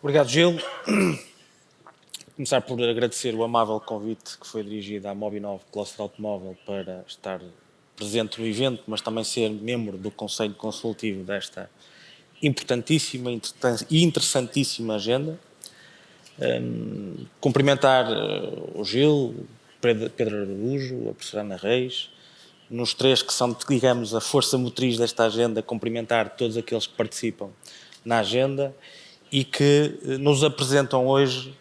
Obrigado, Gil. Começar por agradecer o amável convite que foi dirigido à Mobinov Cluster Automóvel para estar presente no evento, mas também ser membro do Conselho Consultivo desta importantíssima e interessantíssima agenda. Cumprimentar o Gil, Pedro Araújo, a professora Ana Reis, nos três que são, digamos, a força motriz desta agenda, cumprimentar todos aqueles que participam na agenda e que nos apresentam hoje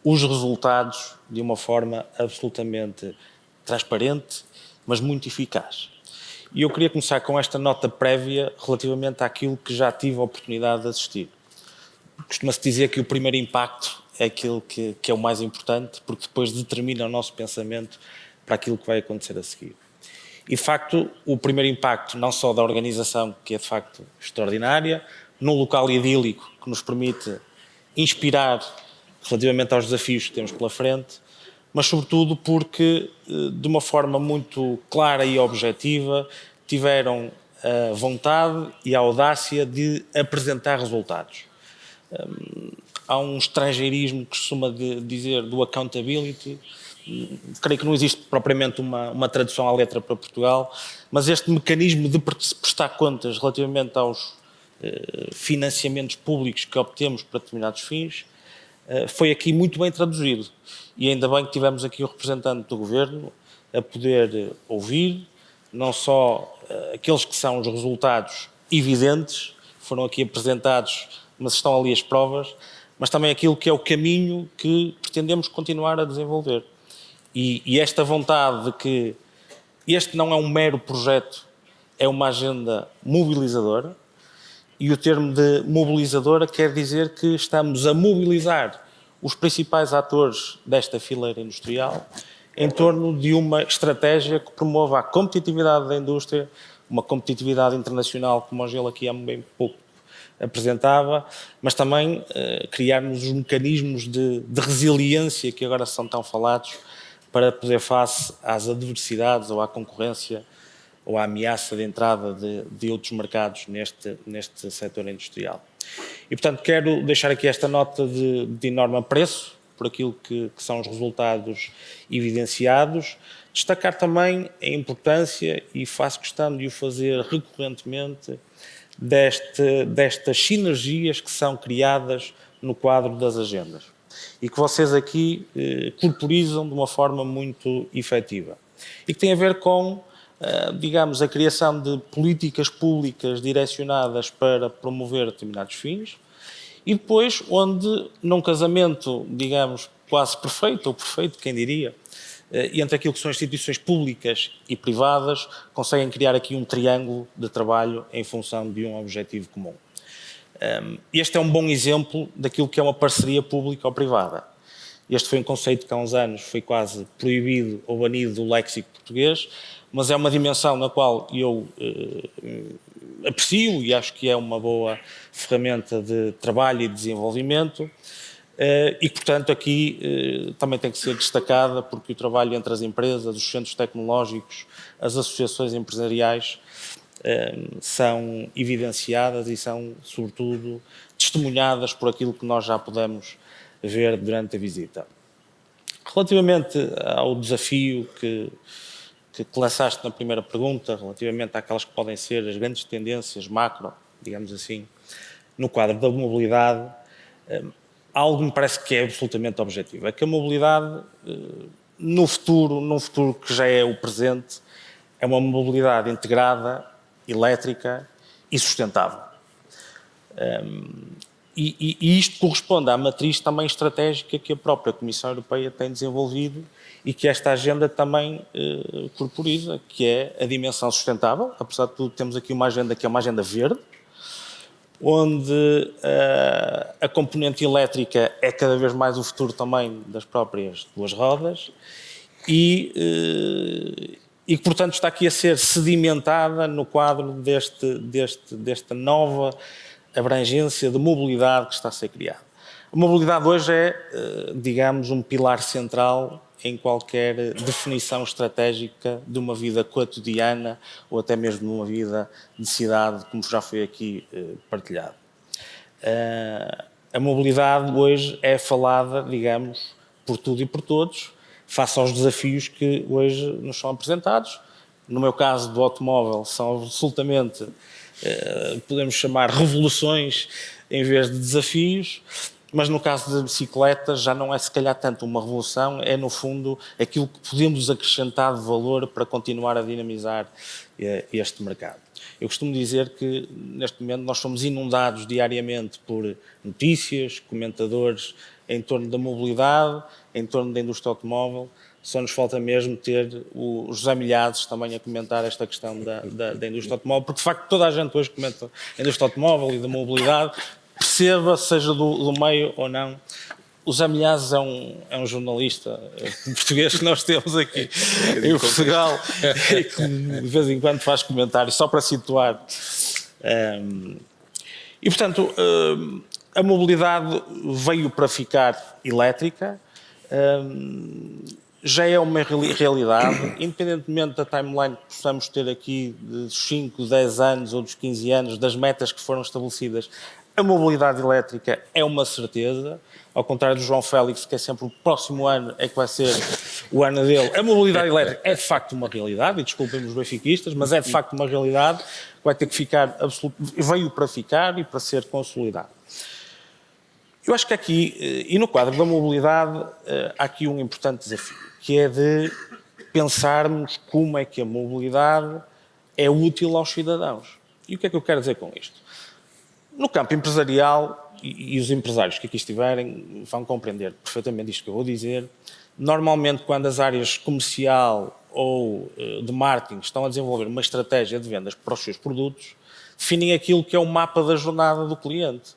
os resultados de uma forma absolutamente transparente, mas muito eficaz. E eu queria começar com esta nota prévia relativamente àquilo que já tive a oportunidade de assistir. Costuma-se dizer que o primeiro impacto é aquilo que é o mais importante, porque depois determina o nosso pensamento para aquilo que vai acontecer a seguir. E, de facto, o primeiro impacto, não só da organização, que é de facto extraordinária, num local idílico que nos permite inspirar relativamente aos desafios que temos pela frente, mas sobretudo porque, de uma forma muito clara e objetiva, tiveram a vontade e a audácia de apresentar resultados. Há um estrangeirismo que costuma dizer do accountability. Creio que não existe propriamente uma tradução à letra para Portugal, mas este mecanismo de prestar contas relativamente aos financiamentos públicos que obtemos para determinados fins foi aqui muito bem traduzido. E ainda bem que tivemos aqui o representante do Governo a poder ouvir, não só aqueles que são os resultados evidentes, foram aqui apresentados, mas estão ali as provas, mas também aquilo que é o caminho que pretendemos continuar a desenvolver. E esta vontade de que este não é um mero projeto, é uma agenda mobilizadora, e o termo de mobilizadora quer dizer que estamos a mobilizar os principais atores desta fileira industrial em torno de uma estratégia que promova a competitividade da indústria, uma competitividade internacional, como o Gil aqui há bem pouco apresentava, mas também criarmos os mecanismos de resiliência que agora são tão falados para poder face às adversidades ou à concorrência ou à ameaça de entrada de outros mercados neste setor industrial. E, portanto, quero deixar aqui esta nota de enorme apreço por aquilo que são os resultados evidenciados, destacar também a importância, e faço questão de o fazer recorrentemente, destas sinergias que são criadas no quadro das agendas e que vocês aqui corporizam de uma forma muito efetiva e que tem a ver com, digamos, a criação de políticas públicas direcionadas para promover determinados fins e depois onde, num casamento, digamos, quase perfeito, ou perfeito, quem diria, entre aquilo que são instituições públicas e privadas, conseguem criar aqui um triângulo de trabalho em função de um objetivo comum. Este é um bom exemplo daquilo que é uma parceria pública ou privada. Este foi um conceito que há uns anos foi quase proibido ou banido do léxico português, mas é uma dimensão na qual eu aprecio e acho que é uma boa ferramenta de trabalho e de desenvolvimento. E, portanto, aqui também tem que ser destacada porque o trabalho entre as empresas, os centros tecnológicos, as associações empresariais são evidenciadas e são, sobretudo, testemunhadas por aquilo que nós já pudemos ver durante a visita. Relativamente ao desafio que lançaste na primeira pergunta, relativamente àquelas que podem ser as grandes tendências macro, digamos assim, no quadro da mobilidade, algo me parece que é absolutamente objetivo. É que a mobilidade, num futuro que já é o presente, é uma mobilidade integrada, elétrica e sustentável. E isto corresponde à matriz também estratégica que a própria Comissão Europeia tem desenvolvido e que esta agenda também corporiza, que é a dimensão sustentável. Apesar de tudo, temos aqui uma agenda que é uma agenda verde, onde a componente elétrica é cada vez mais o futuro também das próprias duas rodas e portanto, está aqui a ser sedimentada no quadro desta nova abrangência de mobilidade que está a ser criada. A mobilidade hoje é, digamos, um pilar central em qualquer definição estratégica de uma vida cotidiana ou até mesmo de uma vida de cidade, como já foi aqui partilhado. A mobilidade hoje é falada, digamos, por tudo e por todos, face aos desafios que hoje nos são apresentados. No meu caso do automóvel, são absolutamente, podemos chamar, revoluções em vez de desafios, mas no caso da bicicleta já não é se calhar tanto uma revolução, é no fundo aquilo que podemos acrescentar de valor para continuar a dinamizar este mercado. Eu costumo dizer que neste momento nós somos inundados diariamente por notícias, comentadores em torno da mobilidade, em torno da indústria automóvel. Só nos falta mesmo ter o José Milhazes também a comentar esta questão da indústria automóvel, porque de facto toda a gente hoje comenta a indústria automóvel e da mobilidade, perceba, seja do meio ou não. O José Milhazes é um jornalista português que nós temos aqui em Portugal e que de vez em quando faz comentários, só para situar. E, portanto, a mobilidade veio para ficar elétrica, já é uma realidade, independentemente da timeline que possamos ter aqui dos 5, 10 anos ou dos 15 anos, das metas que foram estabelecidas, a mobilidade elétrica é uma certeza, ao contrário do João Félix, que é sempre o próximo ano é que vai ser o ano dele. A mobilidade elétrica é de facto uma realidade, e desculpem-me os benfiquistas, mas é de facto uma realidade que vai ter que ficar, veio para ficar e para ser consolidado. Eu acho que aqui, e no quadro da mobilidade, há aqui um importante desafio, que é de pensarmos como é que a mobilidade é útil aos cidadãos. E o que é que eu quero dizer com isto? No campo empresarial, e os empresários que aqui estiverem vão compreender perfeitamente isto que eu vou dizer, normalmente quando as áreas comercial ou de marketing estão a desenvolver uma estratégia de vendas para os seus produtos, definem aquilo que é o mapa da jornada do cliente.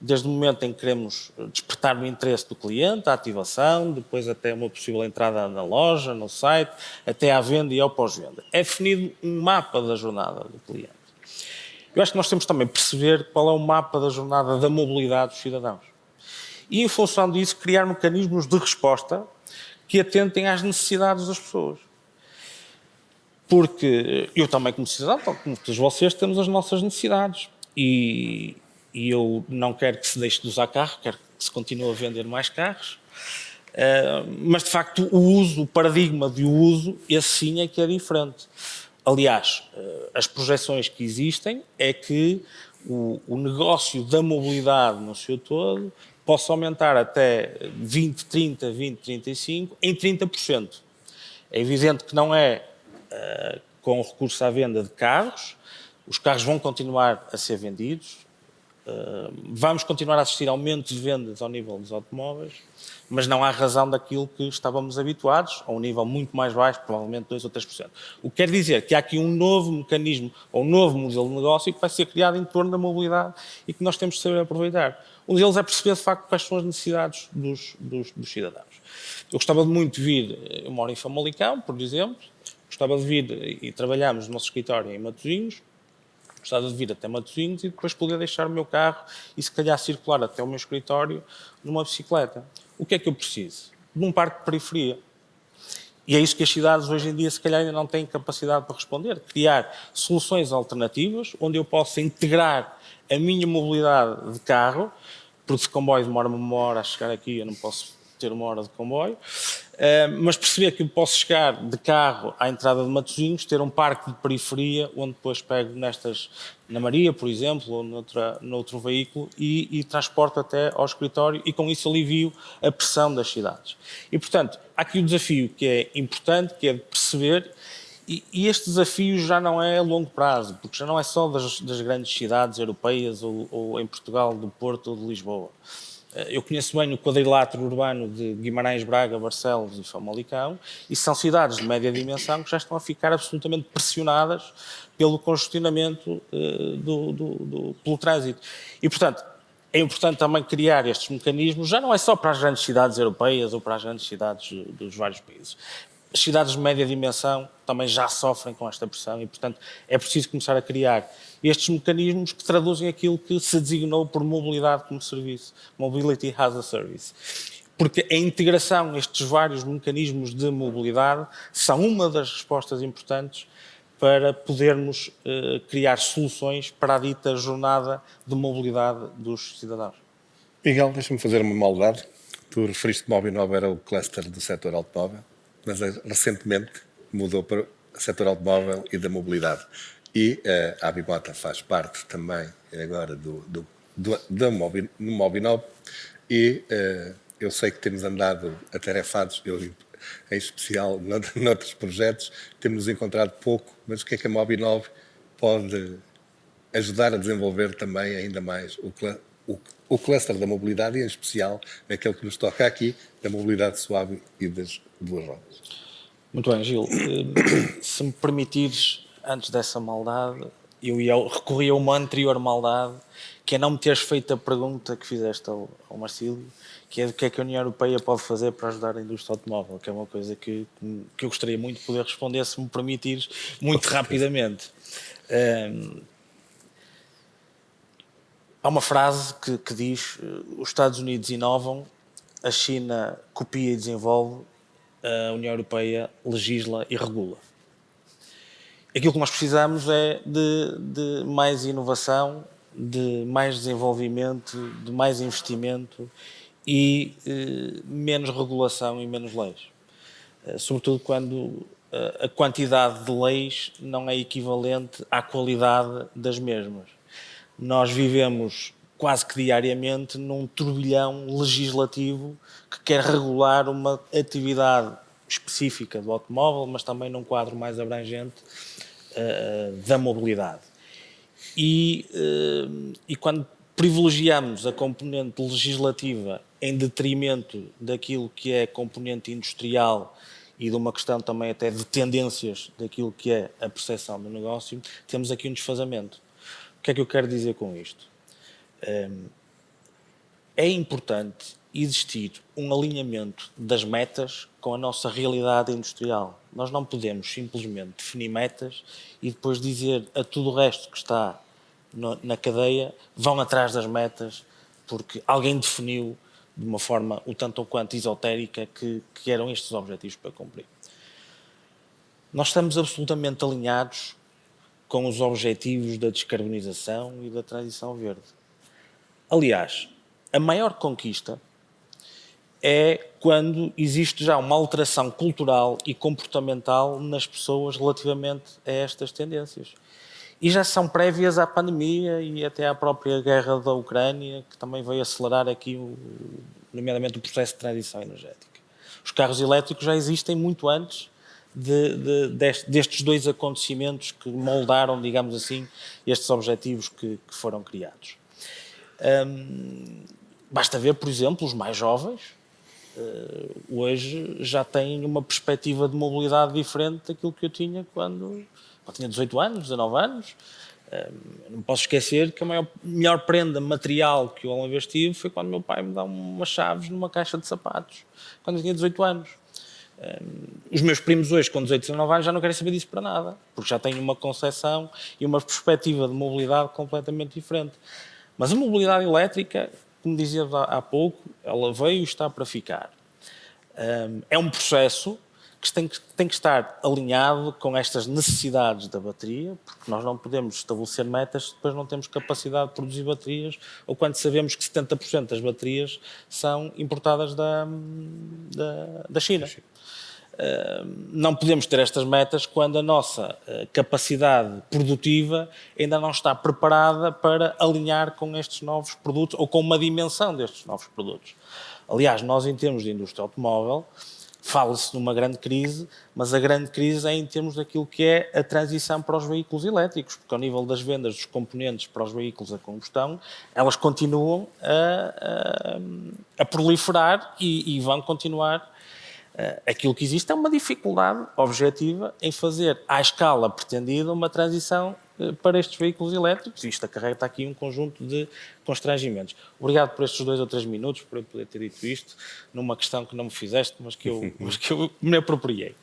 Desde o momento em que queremos despertar o interesse do cliente, a ativação, depois até uma possível entrada na loja, no site, até à venda e ao pós-venda. É definido um mapa da jornada do cliente. Eu acho que nós temos também perceber qual é o mapa da jornada da mobilidade dos cidadãos. E, em função disso, criar mecanismos de resposta que atentem às necessidades das pessoas. Porque eu também, como cidadão, como todos vocês, temos as nossas necessidades. E eu não quero que se deixe de usar carro, quero que se continue a vender mais carros. Mas, de facto, o paradigma de uso, esse sim é que é diferente. Aliás, as projeções que existem é que o negócio da mobilidade no seu todo possa aumentar até 2030, 2035 em 30%. É evidente que não é com recurso à venda de carros, os carros vão continuar a ser vendidos, vamos continuar a assistir a aumento de vendas ao nível dos automóveis, mas não há razão daquilo que estávamos habituados, a um nível muito mais baixo, provavelmente 2 ou 3%. O que quer dizer que há aqui um novo mecanismo, ou um novo modelo de negócio que vai ser criado em torno da mobilidade e que nós temos de saber aproveitar. Um deles é perceber, de facto, quais são as necessidades dos cidadãos. Eu gostava de muito vir, eu moro em Famalicão, por exemplo, gostava de vir e trabalhamos no nosso escritório em Matosinhos, gostava de vir até Matosinhos e depois poder deixar o meu carro e se calhar circular até o meu escritório numa bicicleta. O que é que eu preciso? De um parque de periferia. E é isso que as cidades hoje em dia se calhar ainda não têm capacidade para responder. Criar soluções alternativas onde eu possa integrar a minha mobilidade de carro, porque de comboio demora-me 1 hora a chegar aqui, eu não posso ter 1 hora de comboio, mas perceber que eu posso chegar de carro à entrada de Matosinhos, ter um parque de periferia onde depois pego na Maria, por exemplo, ou noutro veículo e transporto até ao escritório e com isso alivio a pressão das cidades. E, portanto, há aqui um desafio que é importante, que é de perceber, e este desafio já não é a longo prazo, porque já não é só das grandes cidades europeias ou em Portugal, do Porto ou de Lisboa. Eu conheço bem o quadrilátero urbano de Guimarães, Braga, Barcelos e Famalicão, e são cidades de média dimensão que já estão a ficar absolutamente pressionadas pelo congestionamento pelo trânsito. E, portanto, é importante também criar estes mecanismos, já não é só para as grandes cidades europeias ou para as grandes cidades dos vários países. As cidades de média dimensão também já sofrem com esta pressão e, portanto, é preciso começar a criar estes mecanismos que traduzem aquilo que se designou por mobilidade como serviço, Mobility as a Service. Porque a integração nestes vários mecanismos de mobilidade são uma das respostas importantes para podermos criar soluções para a dita jornada de mobilidade dos cidadãos. Miguel, deixa-me fazer uma maldade. Tu referiste que o Mobinov era o cluster do setor automóvel, mas recentemente mudou para o setor automóvel e da mobilidade. E a Abimota faz parte também agora do Mobinov e eu sei que temos andado atarefados, eu em especial noutros projetos, temos nos encontrado pouco, mas o que é que a Mobinov pode ajudar a desenvolver também ainda mais o cluster da mobilidade, e em especial naquele que nos toca aqui, da mobilidade suave e das duas rodas. Muito bem, Gil. Se me permitires, antes dessa maldade, eu ia recorrer a uma anterior maldade, que é não me teres feito a pergunta que fizeste ao Marcílio, que é do que é que a União Europeia pode fazer para ajudar a indústria automóvel, que é uma coisa que eu gostaria muito de poder responder, se me permitires, muito rapidamente. Há uma frase que diz: os Estados Unidos inovam, a China copia e desenvolve, a União Europeia legisla e regula. Aquilo que nós precisamos é de mais inovação, de mais desenvolvimento, de mais investimento e menos regulação e menos leis. Sobretudo quando a quantidade de leis não é equivalente à qualidade das mesmas. Nós vivemos quase que diariamente num turbilhão legislativo que quer regular uma atividade específica do automóvel, mas também num quadro mais abrangente da mobilidade. E quando privilegiamos a componente legislativa em detrimento daquilo que é a componente industrial e de uma questão também até de tendências daquilo que é a percepção do negócio, temos aqui um desfazamento. O que é que eu quero dizer com isto? É importante existir um alinhamento das metas com a nossa realidade industrial. Nós não podemos simplesmente definir metas e depois dizer a tudo o resto que está na cadeia vão atrás das metas porque alguém definiu de uma forma o tanto ou quanto esotérica que eram estes objetivos para cumprir. Nós estamos absolutamente alinhados com os objetivos da descarbonização e da transição verde. Aliás, a maior conquista é quando existe já uma alteração cultural e comportamental nas pessoas relativamente a estas tendências. E já são prévias à pandemia e até à própria guerra da Ucrânia, que também veio acelerar aqui, nomeadamente, o processo de transição energética. Os carros elétricos já existem muito antes destes dois acontecimentos que moldaram, digamos assim, estes objetivos que foram criados. Basta ver, por exemplo, os mais jovens, hoje já têm uma perspectiva de mobilidade diferente daquilo que eu tinha quando tinha 18 anos, 19 anos. Não posso esquecer que a melhor prenda material que eu alguma vez tive foi quando meu pai me dá umas chaves numa caixa de sapatos, quando eu tinha 18 anos. Os meus primos hoje, com 18 e 19 anos, já não querem saber disso para nada, porque já têm uma concepção e uma perspectiva de mobilidade completamente diferente. Mas a mobilidade elétrica, como dizia há pouco, ela veio e está para ficar. É um processo que tem que estar alinhado com estas necessidades da bateria, porque nós não podemos estabelecer metas se depois não temos capacidade de produzir baterias, ou quando sabemos que 70% das baterias são importadas da China. Não podemos ter estas metas quando a nossa capacidade produtiva ainda não está preparada para alinhar com estes novos produtos ou com uma dimensão destes novos produtos. Aliás, nós em termos de indústria automóvel, fala-se de uma grande crise, mas a grande crise é em termos daquilo que é a transição para os veículos elétricos, porque ao nível das vendas dos componentes para os veículos a combustão, elas continuam a proliferar e vão continuar. Aquilo que existe é uma dificuldade objetiva em fazer à escala pretendida uma transição para estes veículos elétricos. Isto acarreta aqui um conjunto de constrangimentos. Obrigado por estes 2 ou 3 minutos, por eu poder ter dito isto, numa questão que não me fizeste, mas que eu me apropriei.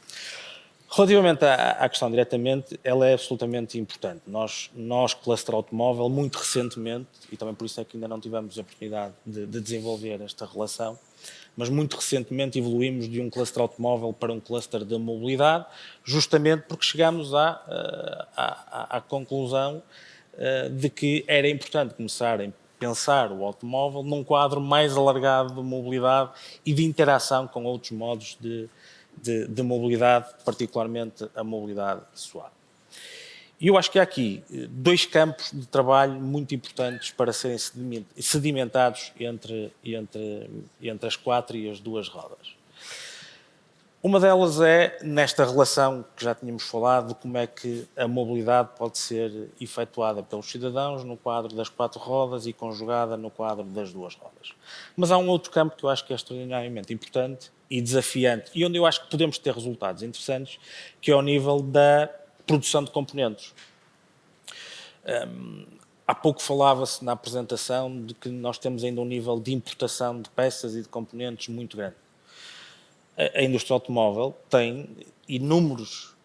Relativamente à questão diretamente, ela é absolutamente importante. Nós, cluster automóvel, muito recentemente, e também por isso é que ainda não tivemos a oportunidade de desenvolver esta relação, mas muito recentemente evoluímos de um cluster automóvel para um cluster de mobilidade, justamente porque chegámos à conclusão de que era importante começar pensar o automóvel num quadro mais alargado de mobilidade e de interação com outros modos de mobilidade, particularmente a mobilidade suave. E eu acho que há aqui dois campos de trabalho muito importantes para serem sedimentados entre as quatro e as duas rodas. Uma delas é nesta relação que já tínhamos falado, de como é que a mobilidade pode ser efetuada pelos cidadãos no quadro das quatro rodas e conjugada no quadro das duas rodas. Mas há um outro campo que eu acho que é extraordinariamente importante e desafiante e onde eu acho que podemos ter resultados interessantes, que é ao nível da produção de componentes. Há pouco falava-se na apresentação de que nós temos ainda um nível de importação de peças e de componentes muito grande. A indústria automóvel tem inúmeros,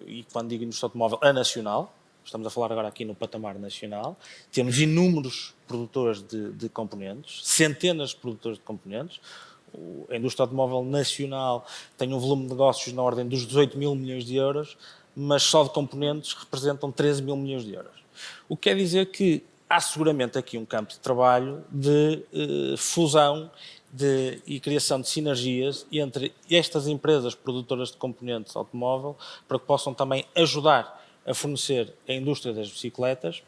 e quando digo indústria automóvel, a nacional, estamos a falar agora aqui no patamar nacional, temos inúmeros produtores de componentes, centenas de produtores de componentes. A indústria automóvel nacional tem um volume de negócios na ordem dos 18 mil milhões de euros, mas só de componentes representam 13 mil milhões de euros. O que quer dizer que há seguramente aqui um campo de trabalho de fusão e criação de sinergias entre estas empresas produtoras de componentes automóvel para que possam também ajudar a fornecer a indústria das bicicletas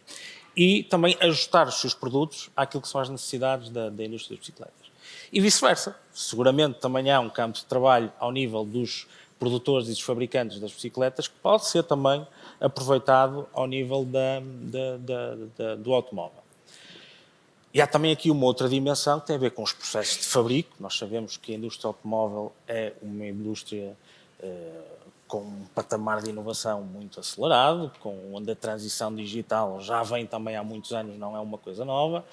e também ajustar os seus produtos àquilo que são as necessidades da indústria das bicicletas. E vice-versa. Seguramente também há um campo de trabalho ao nível dos produtores e dos fabricantes das bicicletas que pode ser também aproveitado ao nível do automóvel. E há também aqui uma outra dimensão que tem a ver com os processos de fabrico. Nós sabemos que a indústria automóvel é uma indústria com um patamar de inovação muito acelerado, onde a transição digital já vem também há muitos anos, não é uma coisa nova.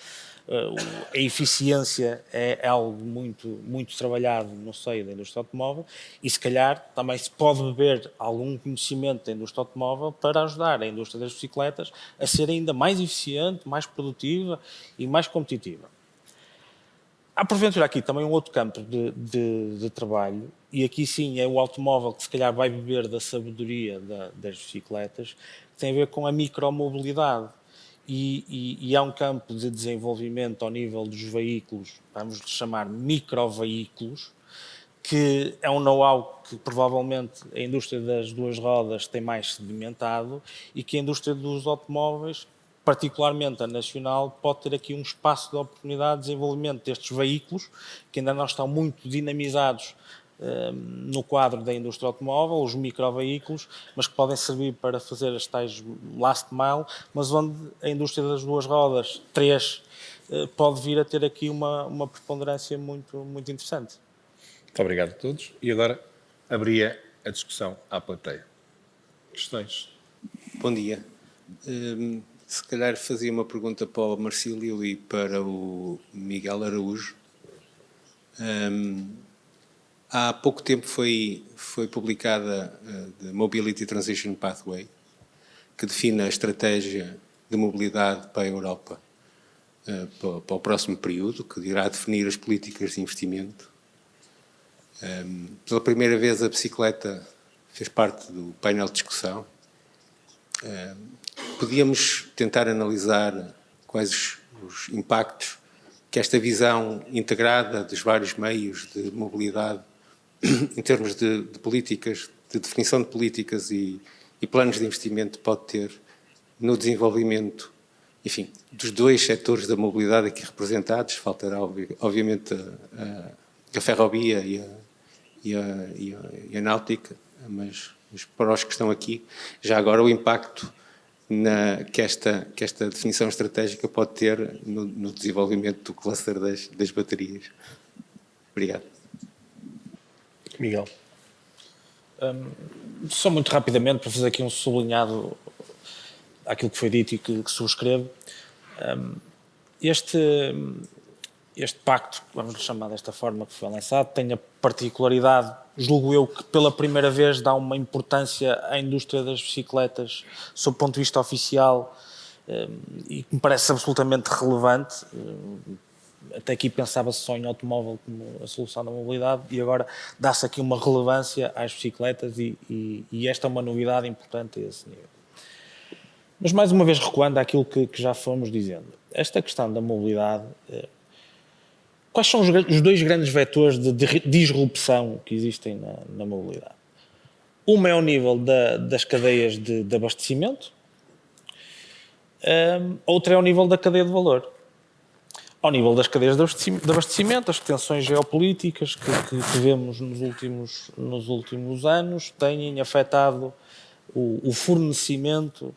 A eficiência é algo muito, muito trabalhado no seio da indústria automóvel e, se calhar, também se pode beber algum conhecimento da indústria automóvel para ajudar a indústria das bicicletas a ser ainda mais eficiente, mais produtiva e mais competitiva. Há, porventura, aqui também um outro campo de trabalho, e aqui sim é o automóvel que se calhar vai beber da sabedoria das bicicletas, que tem a ver com a micromobilidade. E há um campo de desenvolvimento ao nível dos veículos, vamos chamar microveículos, que é um know-how que provavelmente a indústria das duas rodas tem mais sedimentado e que a indústria dos automóveis, particularmente a nacional, pode ter aqui um espaço de oportunidade de desenvolvimento destes veículos, que ainda não estão muito dinamizados no quadro da indústria automóvel, os microveículos, mas que podem servir para fazer as tais last mile, mas onde a indústria das duas rodas, pode vir a ter aqui uma preponderância muito, muito interessante. Muito obrigado a todos. E agora abria a discussão à plateia. Questões? Bom dia. Se calhar fazia uma pergunta para o Marcílio e para o Miguel Araújo. Há pouco tempo foi publicada a Mobility Transition Pathway, que define a estratégia de mobilidade para a Europa para o próximo período, que irá definir as políticas de investimento. Pela primeira vez a bicicleta fez parte do painel de discussão. Podíamos tentar analisar quais os impactos que esta visão integrada dos vários meios de mobilidade, em termos de políticas, de definição de políticas e planos de investimento, pode ter no desenvolvimento, enfim, dos dois setores da mobilidade aqui representados. Faltará, obviamente, a ferrovia e a náutica, mas para os que estão aqui, já agora o impacto que esta definição estratégica pode ter no desenvolvimento do cluster das baterias. Obrigado. Miguel. Só muito rapidamente, para fazer aqui um sublinhado àquilo que foi dito e que subscrevo. Este pacto, vamos lhe chamar desta forma, que foi lançado, tem a particularidade, julgo eu, que pela primeira vez dá uma importância à indústria das bicicletas sob o ponto de vista oficial e que me parece absolutamente relevante. Até aqui pensava-se só em automóvel como a solução da mobilidade e agora dá-se aqui uma relevância às bicicletas e esta é uma novidade importante a esse nível. Mas, mais uma vez, recuando àquilo que já fomos dizendo, esta questão da mobilidade, quais são os dois grandes vetores de disrupção que existem na mobilidade? Uma é ao nível das cadeias de abastecimento, outra é ao nível da cadeia de valor. Ao nível das cadeias de abastecimento, as tensões geopolíticas que vemos nos últimos anos têm afetado o fornecimento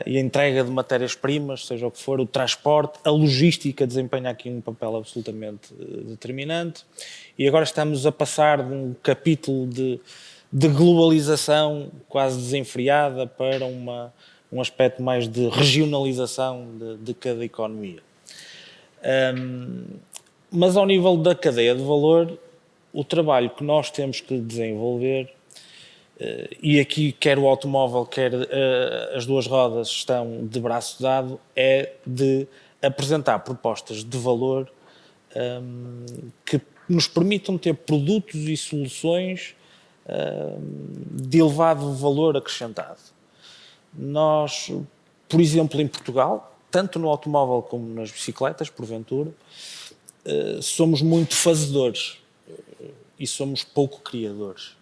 e a entrega de matérias-primas, seja o que for, o transporte, a logística desempenha aqui um papel absolutamente determinante. E agora estamos a passar de um capítulo de globalização quase desenfreada para um aspecto mais de regionalização de cada economia. Mas ao nível da cadeia de valor, o trabalho que nós temos que desenvolver, e aqui quer o automóvel, quer as duas rodas estão de braço dado, é de apresentar propostas de valor que nos permitam ter produtos e soluções de elevado valor acrescentado. Nós, por exemplo, em Portugal, tanto no automóvel como nas bicicletas, porventura, somos muito fazedores e somos pouco criadores.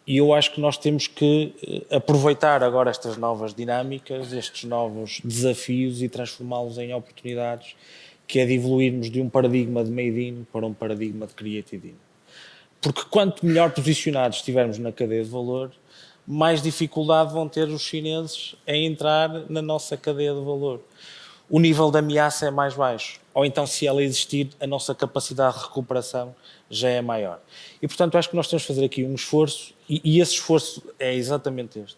E eu acho que nós temos que aproveitar agora estas novas dinâmicas, estes novos desafios e transformá-los em oportunidades, que é de evoluirmos de um paradigma de made in para um paradigma de created in. Porque quanto melhor posicionados estivermos na cadeia de valor, mais dificuldade vão ter os chineses em entrar na nossa cadeia de valor. O nível de ameaça é mais baixo. Ou então, se ela existir, a nossa capacidade de recuperação já é maior. E, portanto, acho que nós temos de fazer aqui um esforço, e esse esforço é exatamente este,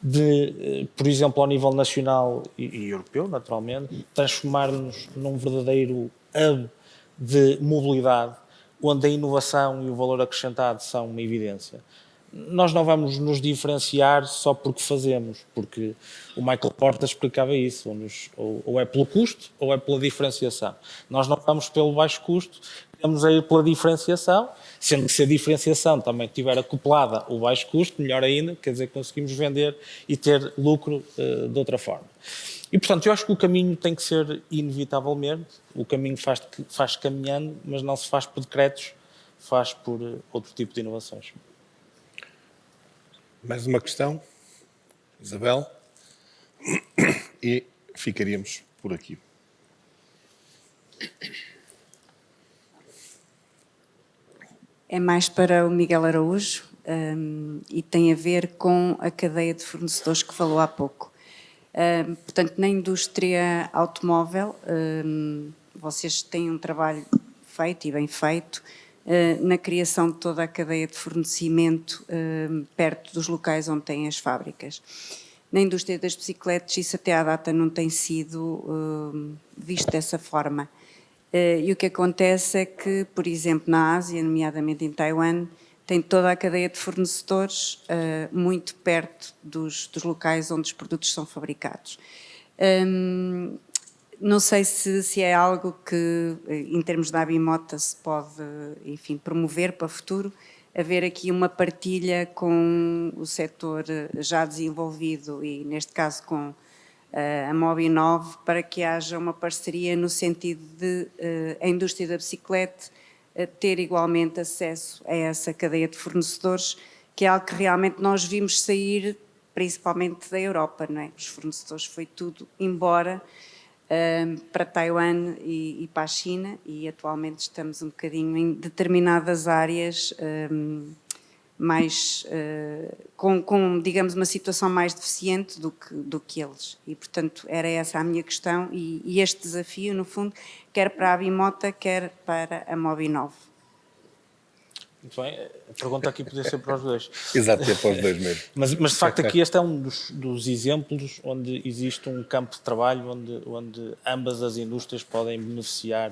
de, por exemplo, ao nível nacional e europeu, naturalmente, transformar-nos num verdadeiro hub de mobilidade, onde a inovação e o valor acrescentado são uma evidência. Nós não vamos nos diferenciar só porque fazemos, porque o Michael Portas explicava isso, ou é pelo custo ou é pela diferenciação. Nós não vamos pelo baixo custo, vamos a ir pela diferenciação, sendo que se a diferenciação também estiver acoplada ao baixo custo, melhor ainda, quer dizer, conseguimos vender e ter lucro de outra forma. E, portanto, eu acho que o caminho tem que ser inevitavelmente, o caminho faz caminhando, mas não se faz por decretos, faz por outro tipo de inovações. Mais uma questão, Isabel, e ficaríamos por aqui. É mais para o Miguel Araújo e tem a ver com a cadeia de fornecedores que falou há pouco. Portanto, na indústria automóvel, vocês têm um trabalho feito e bem feito na criação de toda a cadeia de fornecimento perto dos locais onde têm as fábricas. Na indústria das bicicletas isso até à data não tem sido visto dessa forma. E o que acontece é que, por exemplo, na Ásia, nomeadamente em Taiwan, tem toda a cadeia de fornecedores muito perto dos locais onde os produtos são fabricados. Não sei se é algo que, em termos da Abimota, se pode, enfim, promover para o futuro, haver aqui uma partilha com o setor já desenvolvido e, neste caso, com a Mobinov, para que haja uma parceria no sentido de a indústria da bicicleta ter igualmente acesso a essa cadeia de fornecedores, que é algo que realmente nós vimos sair, principalmente da Europa, não é? Os fornecedores foi tudo embora para Taiwan e para a China, e atualmente estamos um bocadinho em determinadas áreas mais com, digamos, uma situação mais deficiente do que eles. E, portanto, era essa a minha questão e este desafio, no fundo, quer para a Abimota, quer para a Mobinov. Muito bem, a pergunta aqui podia ser para os dois. Exato, é para os dois mesmo. Mas de facto aqui este é um dos exemplos onde existe um campo de trabalho onde ambas as indústrias podem beneficiar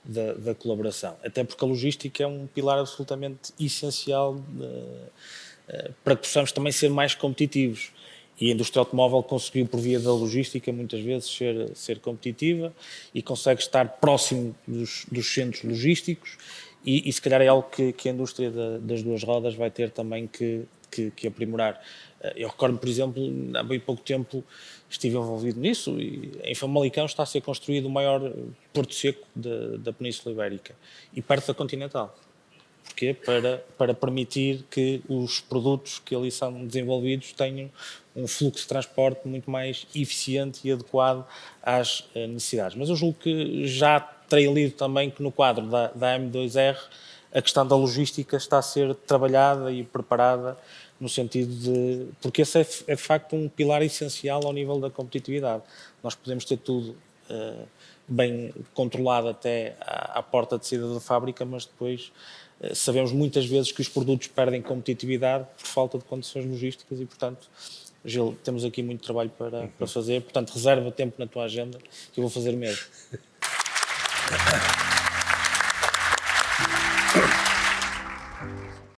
da colaboração. Até porque a logística é um pilar absolutamente essencial para que possamos também ser mais competitivos. E a indústria automóvel conseguiu, por via da logística, muitas vezes ser competitiva e consegue estar próximo dos centros logísticos. E se calhar é algo que a indústria das duas rodas vai ter também que que aprimorar. Eu recordo, por exemplo, há bem pouco tempo estive envolvido nisso e em Famalicão está a ser construído o maior porto seco da Península Ibérica e perto da Continental. Porquê? Para permitir que os produtos que ali são desenvolvidos tenham um fluxo de transporte muito mais eficiente e adequado às necessidades. Mas eu julgo que já terei lido também que no quadro da M2R a questão da logística está a ser trabalhada e preparada no sentido de... Porque esse é de facto um pilar essencial ao nível da competitividade. Nós podemos ter tudo bem controlado até à porta de saída da fábrica, mas depois sabemos muitas vezes que os produtos perdem competitividade por falta de condições logísticas e, portanto, Gil, temos aqui muito trabalho para fazer. Portanto, reserva tempo na tua agenda que eu vou fazer mesmo.